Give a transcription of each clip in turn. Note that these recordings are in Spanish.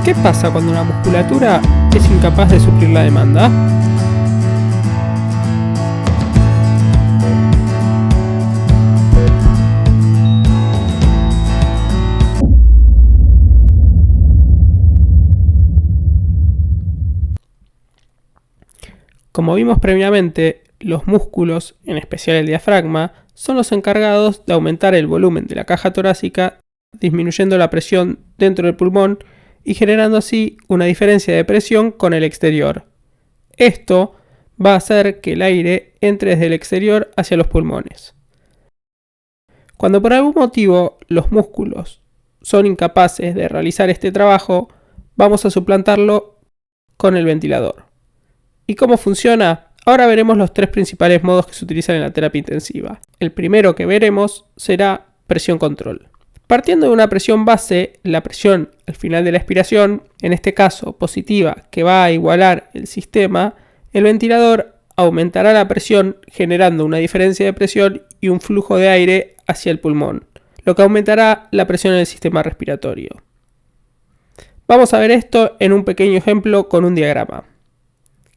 ¿Qué pasa cuando la musculatura es incapaz de suplir la demanda? Como vimos previamente, los músculos, en especial el diafragma, son los encargados de aumentar el volumen de la caja torácica, disminuyendo la presión dentro del pulmón y generando así una diferencia de presión con el exterior. Esto va a hacer que el aire entre desde el exterior hacia los pulmones. Cuando por algún motivo los músculos son incapaces de realizar este trabajo, vamos a suplantarlo con el ventilador. ¿Y cómo funciona? Ahora veremos los tres principales modos que se utilizan en la terapia intensiva. El primero que veremos será presión control. Partiendo de una presión base, la presión al final de la expiración, en este caso positiva, que va a igualar el sistema, el ventilador aumentará la presión generando una diferencia de presión y un flujo de aire hacia el pulmón, lo que aumentará la presión en el sistema respiratorio. Vamos a ver esto en un pequeño ejemplo con un diagrama.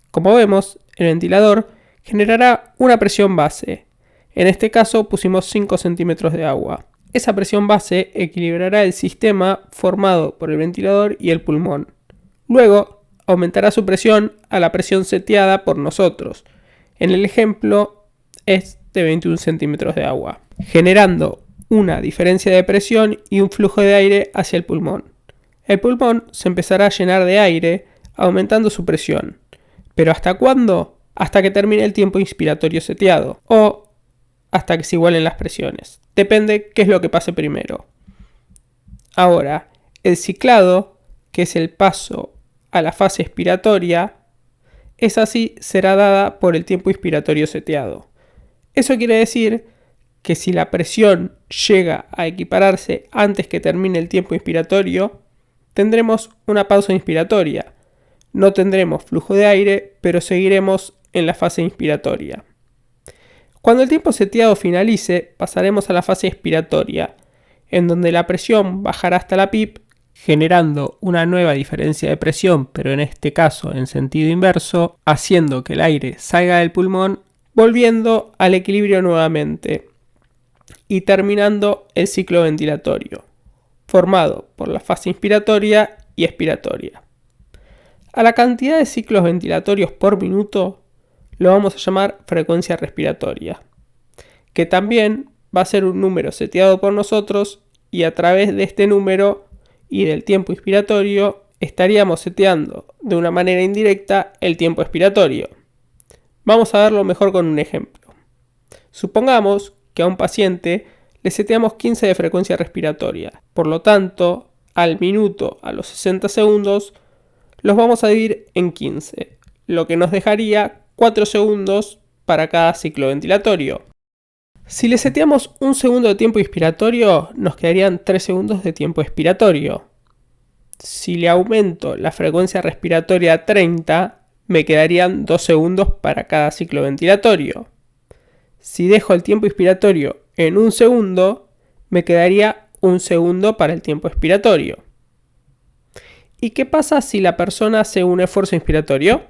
Como vemos, el ventilador generará una presión base. En este caso pusimos 5 centímetros de agua. Esa presión base equilibrará el sistema formado por el ventilador y el pulmón. Luego, aumentará su presión a la presión seteada por nosotros. En el ejemplo es de 21 centímetros de agua, generando una diferencia de presión y un flujo de aire hacia el pulmón. El pulmón se empezará a llenar de aire, aumentando su presión. ¿Pero hasta cuándo? Hasta que termine el tiempo inspiratorio seteado, o hasta que se igualen las presiones. Depende qué es lo que pase primero. Ahora, el ciclado, que es el paso a la fase expiratoria, esa sí será dada por el tiempo inspiratorio seteado. Eso quiere decir que si la presión llega a equipararse antes que termine el tiempo inspiratorio, tendremos una pausa inspiratoria. No tendremos flujo de aire, pero seguiremos en la fase inspiratoria. Cuando el tiempo seteado finalice, pasaremos a la fase expiratoria, en donde la presión bajará hasta la PIP, generando una nueva diferencia de presión, pero en este caso en sentido inverso, haciendo que el aire salga del pulmón, volviendo al equilibrio nuevamente y terminando el ciclo ventilatorio, formado por la fase inspiratoria y expiratoria. A la cantidad de ciclos ventilatorios por minuto lo vamos a llamar frecuencia respiratoria, que también va a ser un número seteado por nosotros y a través de este número y del tiempo inspiratorio estaríamos seteando de una manera indirecta el tiempo expiratorio. Vamos a verlo mejor con un ejemplo. Supongamos que a un paciente le seteamos 15 de frecuencia respiratoria, por lo tanto, al minuto a los 60 segundos los vamos a dividir en 15, lo que nos dejaría 4 segundos para cada ciclo ventilatorio. Si le seteamos un segundo de tiempo inspiratorio, nos quedarían 3 segundos de tiempo expiratorio. Si le aumento la frecuencia respiratoria a 30, me quedarían 2 segundos para cada ciclo ventilatorio. Si dejo el tiempo inspiratorio en 1 segundo, me quedaría 1 segundo para el tiempo expiratorio. ¿Y qué pasa si la persona hace un esfuerzo inspiratorio?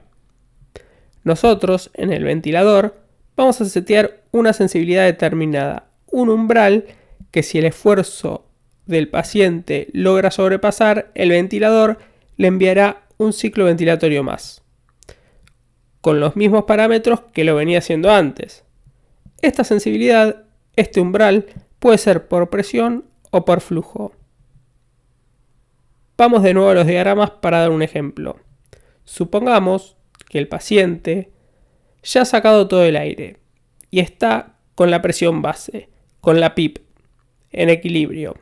Nosotros, en el ventilador, vamos a setear una sensibilidad determinada, un umbral que si el esfuerzo del paciente logra sobrepasar, el ventilador le enviará un ciclo ventilatorio más, con los mismos parámetros que lo venía haciendo antes. Esta sensibilidad, este umbral, puede ser por presión o por flujo. Vamos de nuevo a los diagramas para dar un ejemplo. Supongamos que el paciente ya ha sacado todo el aire y está con la presión base, con la PIP, en equilibrio.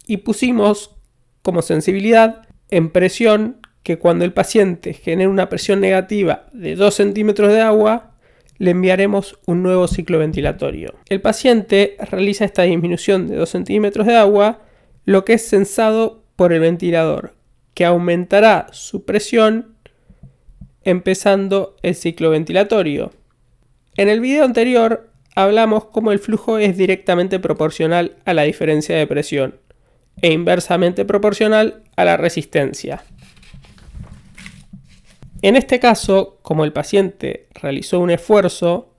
Y pusimos como sensibilidad en presión que cuando el paciente genere una presión negativa de 2 centímetros de agua, le enviaremos un nuevo ciclo ventilatorio. El paciente realiza esta disminución de 2 centímetros de agua, lo que es censado por el ventilador, que aumentará su presión empezando el ciclo ventilatorio. En el video anterior hablamos cómo el flujo es directamente proporcional a la diferencia de presión. e inversamente proporcional a la resistencia. En este caso, como el paciente realizó un esfuerzo,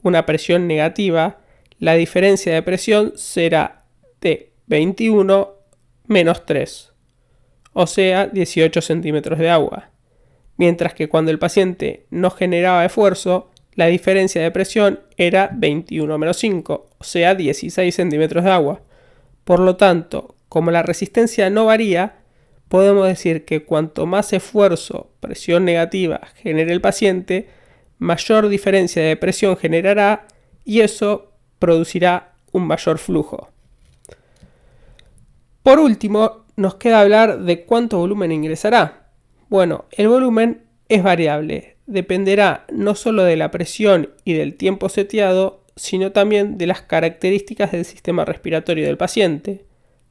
una presión negativa, la diferencia de presión será de 21 menos 3, o sea 18 centímetros de agua. Mientras que cuando el paciente no generaba esfuerzo, la diferencia de presión era 21 menos 5, o sea 16 centímetros de agua. Por lo tanto, como la resistencia no varía, podemos decir que cuanto más esfuerzo, presión negativa, genere el paciente, mayor diferencia de presión generará y eso producirá un mayor flujo. Por último, nos queda hablar de cuánto volumen ingresará. Bueno, el volumen es variable, dependerá no solo de la presión y del tiempo seteado, sino también de las características del sistema respiratorio del paciente,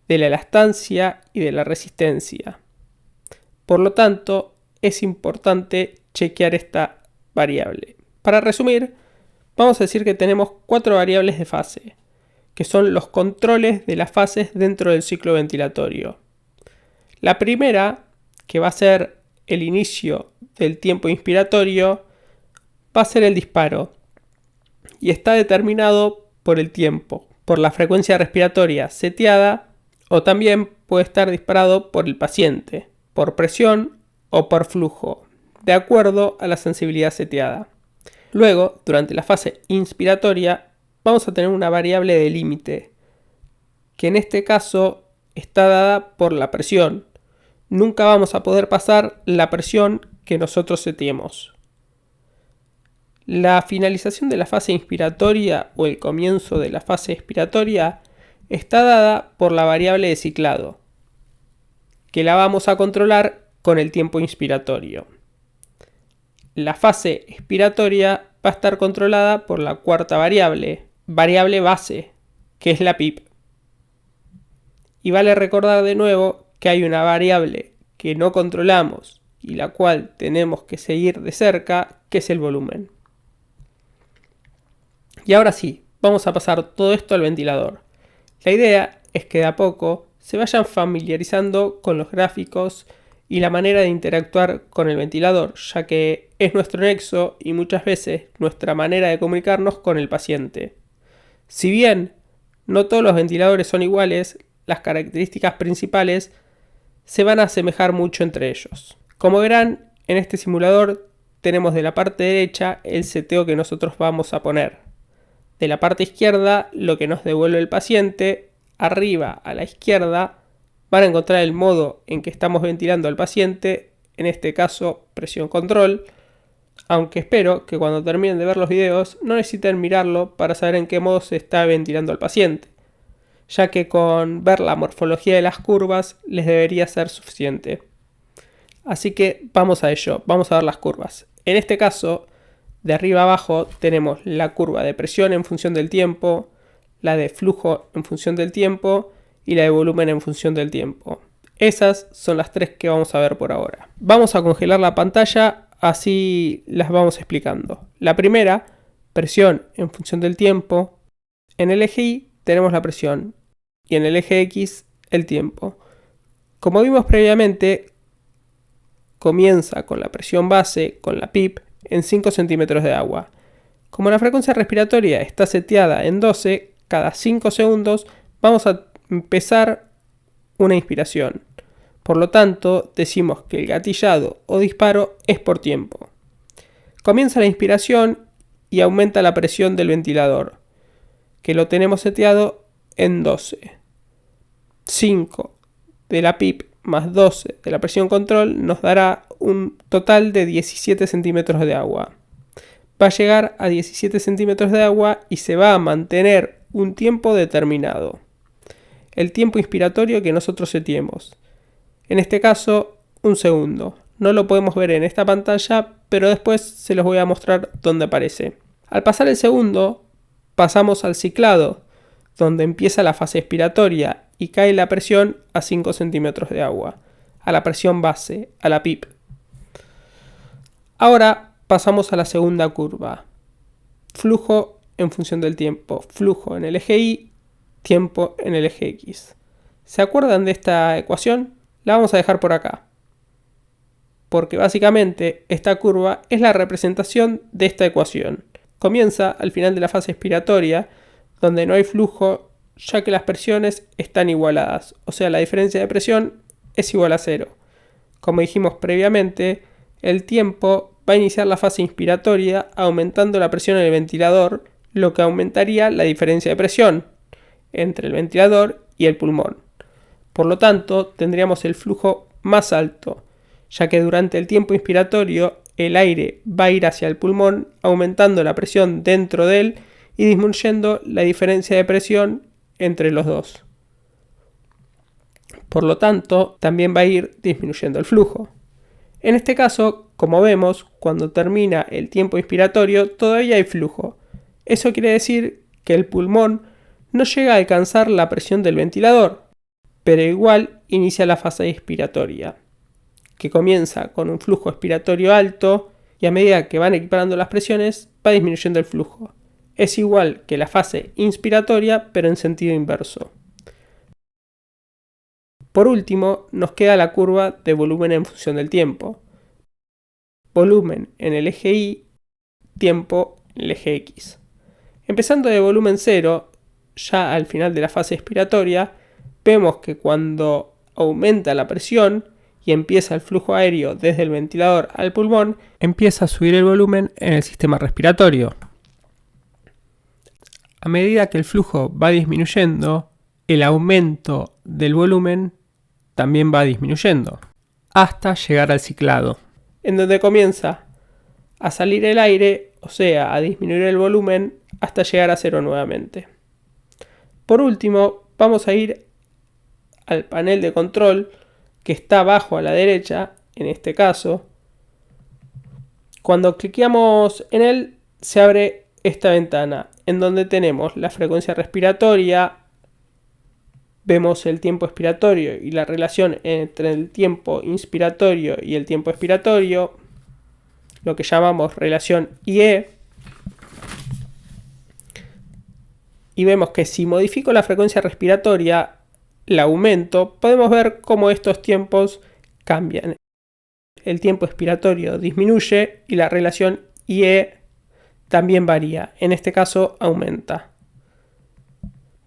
de la elastancia y de la resistencia. Por lo tanto, es importante chequear esta variable. Para resumir, vamos a decir que tenemos 4 variables de fase, que son los controles de las fases dentro del ciclo ventilatorio. La primera, que va a ser el inicio del tiempo inspiratorio, va a ser el disparo y está determinado por el tiempo, por la frecuencia respiratoria seteada o también puede estar disparado por el paciente, por presión o por flujo, de acuerdo a la sensibilidad seteada. Luego, durante la fase inspiratoria, vamos a tener una variable de límite, que en este caso está dada por la presión. Nunca vamos a poder pasar la presión que nosotros seteemos. La finalización de la fase inspiratoria o el comienzo de la fase expiratoria está dada por la variable de ciclado, que la vamos a controlar con el tiempo inspiratorio. La fase expiratoria va a estar controlada por la cuarta variable base, que es la PIP. Y vale recordar de nuevo que hay una variable que no controlamos y la cual tenemos que seguir de cerca, que es el volumen. Y ahora sí, vamos a pasar todo esto al ventilador. La idea es que de a poco se vayan familiarizando con los gráficos y la manera de interactuar con el ventilador, ya que es nuestro nexo y muchas veces nuestra manera de comunicarnos con el paciente. Si bien no todos los ventiladores son iguales, las características principales se van a asemejar mucho entre ellos. Como verán, en este simulador tenemos de la parte derecha el seteo que nosotros vamos a poner. De la parte izquierda lo que nos devuelve el paciente. Arriba a la izquierda van a encontrar el modo en que estamos ventilando al paciente, en este caso presión control, aunque espero que cuando terminen de ver los videos no necesiten mirarlo para saber en qué modo se está ventilando al paciente, ya que con ver la morfología de las curvas les debería ser suficiente. Así que vamos a ello, vamos a ver las curvas. En este caso, de arriba a abajo tenemos la curva de presión en función del tiempo, la de flujo en función del tiempo y la de volumen en función del tiempo. Esas son las 3 que vamos a ver por ahora. Vamos a congelar la pantalla, así las vamos explicando. La primera, presión en función del tiempo. En el eje Y tenemos la presión y en el eje X el tiempo. Como vimos previamente, comienza con la presión base, con la PIP, en 5 centímetros de agua. Como la frecuencia respiratoria está seteada en 12, cada 5 segundos vamos a empezar una inspiración. Por lo tanto, decimos que el gatillado o disparo es por tiempo. Comienza la inspiración y aumenta la presión del ventilador, que lo tenemos seteado en 12. 5 de la PIP más 12 de la presión control nos dará un total de 17 centímetros de agua. Va a llegar a 17 centímetros de agua y se va a mantener un tiempo determinado. El tiempo inspiratorio que nosotros seteemos. En este caso, un segundo. No lo podemos ver en esta pantalla, pero después se los voy a mostrar dónde aparece. Al pasar el segundo, pasamos al ciclado, donde empieza la fase expiratoria y cae la presión a 5 centímetros de agua, a la presión base, a la PIP. Ahora pasamos a la segunda curva. Flujo en función del tiempo, flujo en el eje Y, tiempo en el eje X. ¿Se acuerdan de esta ecuación? La vamos a dejar por acá, porque básicamente esta curva es la representación de esta ecuación. Comienza al final de la fase expiratoria, donde no hay flujo, ya que las presiones están igualadas, o sea, la diferencia de presión es igual a 0. Como dijimos previamente, el tiempo va a iniciar la fase inspiratoria aumentando la presión en el ventilador, lo que aumentaría la diferencia de presión entre el ventilador y el pulmón. Por lo tanto, tendríamos el flujo más alto, ya que durante el tiempo inspiratorio el aire va a ir hacia el pulmón, aumentando la presión dentro de él y disminuyendo la diferencia de presión entre los dos. Por lo tanto, también va a ir disminuyendo el flujo. En este caso, como vemos, cuando termina el tiempo inspiratorio todavía hay flujo. Eso quiere decir que el pulmón no llega a alcanzar la presión del ventilador, pero igual inicia la fase expiratoria, que comienza con un flujo expiratorio alto y a medida que van equiparando las presiones va disminuyendo el flujo. Es igual que la fase inspiratoria, pero en sentido inverso. Por último, nos queda la curva de volumen en función del tiempo. Volumen en el eje Y, tiempo en el eje X. Empezando de volumen 0, ya al final de la fase expiratoria, vemos que cuando aumenta la presión y empieza el flujo aéreo desde el ventilador al pulmón, empieza a subir el volumen en el sistema respiratorio. A medida que el flujo va disminuyendo, el aumento del volumen también va disminuyendo, hasta llegar al ciclado, en donde comienza a salir el aire, o sea, a disminuir el volumen hasta llegar a 0 nuevamente. Por último, vamos a ir al panel de control que está abajo a la derecha, en este caso. Cuando cliqueamos en él, se abre esta ventana, en donde tenemos la frecuencia respiratoria, vemos el tiempo expiratorio y la relación entre el tiempo inspiratorio y el tiempo expiratorio, lo que llamamos relación IE. Y vemos que si modifico la frecuencia respiratoria, la aumento, podemos ver cómo estos tiempos cambian. El tiempo expiratorio disminuye y la relación IE también varía, en este caso aumenta.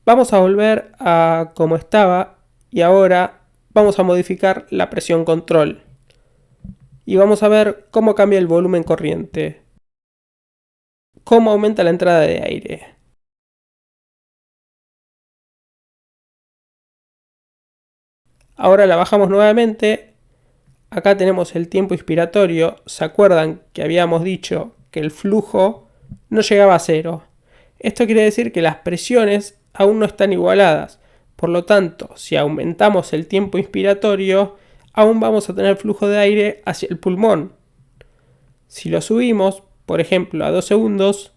Vamos a volver a como estaba y ahora vamos a modificar la presión control. Y vamos a ver cómo cambia el volumen corriente. Cómo aumenta la entrada de aire. Ahora la bajamos nuevamente. Acá tenemos el tiempo inspiratorio. ¿Se acuerdan que habíamos dicho que el flujo no llegaba a 0? Esto quiere decir que las presiones aún no están igualadas. Por lo tanto, si aumentamos el tiempo inspiratorio, aún vamos a tener flujo de aire hacia el pulmón. Si lo subimos, por ejemplo, a 2 segundos,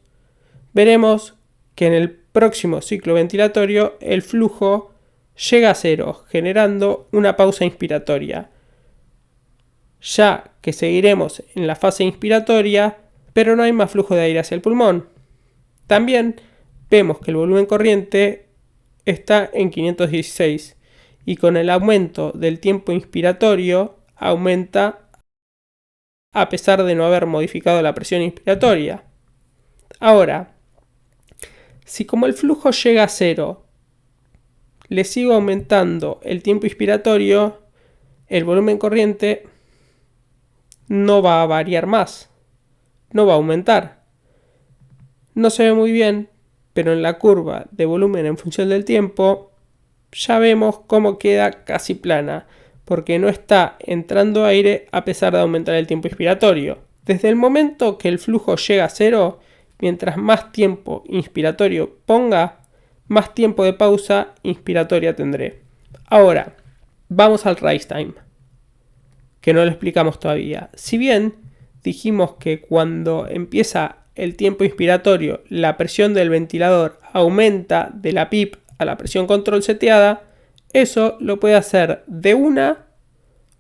veremos que en el próximo ciclo ventilatorio el flujo llega a 0, generando una pausa inspiratoria. Ya que seguiremos en la fase inspiratoria, pero no hay más flujo de aire hacia el pulmón. También vemos que el volumen corriente está en 516 y con el aumento del tiempo inspiratorio aumenta a pesar de no haber modificado la presión inspiratoria. Ahora, si como el flujo llega a 0, le sigo aumentando el tiempo inspiratorio, el volumen corriente no va a variar más, no va a aumentar. No se ve muy bien, pero en la curva de volumen en función del tiempo ya vemos cómo queda casi plana, porque no está entrando aire a pesar de aumentar el tiempo inspiratorio. Desde el momento que el flujo llega a 0, mientras más tiempo inspiratorio ponga, más tiempo de pausa inspiratoria tendré. Ahora, vamos al rise time, que no lo explicamos todavía. Si bien dijimos que cuando empieza el tiempo inspiratorio, la presión del ventilador aumenta de la PIP a la presión control seteada, eso lo puede hacer de una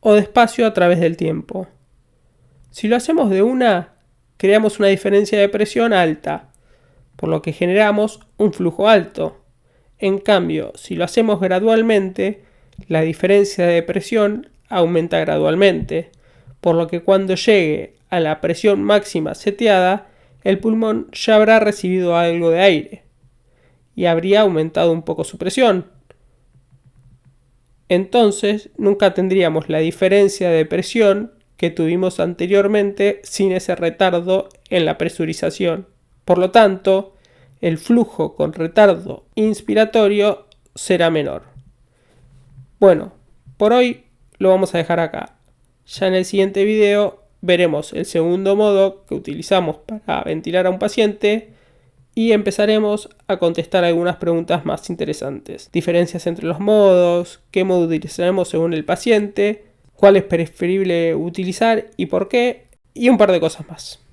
o despacio a través del tiempo. Si lo hacemos de una, creamos una diferencia de presión alta, por lo que generamos un flujo alto. En cambio, si lo hacemos gradualmente, la diferencia de presión aumenta gradualmente, por lo que cuando llegue a la presión máxima seteada, el pulmón ya habrá recibido algo de aire y habría aumentado un poco su presión. Entonces nunca tendríamos la diferencia de presión que tuvimos anteriormente sin ese retardo en la presurización. Por lo tanto, el flujo con retardo inspiratorio será menor. Bueno, por hoy lo vamos a dejar acá. Ya en el siguiente video veremos el segundo modo que utilizamos para ventilar a un paciente y empezaremos a contestar algunas preguntas más interesantes. Diferencias entre los modos, qué modo utilizaremos según el paciente, cuál es preferible utilizar y por qué, y un par de cosas más.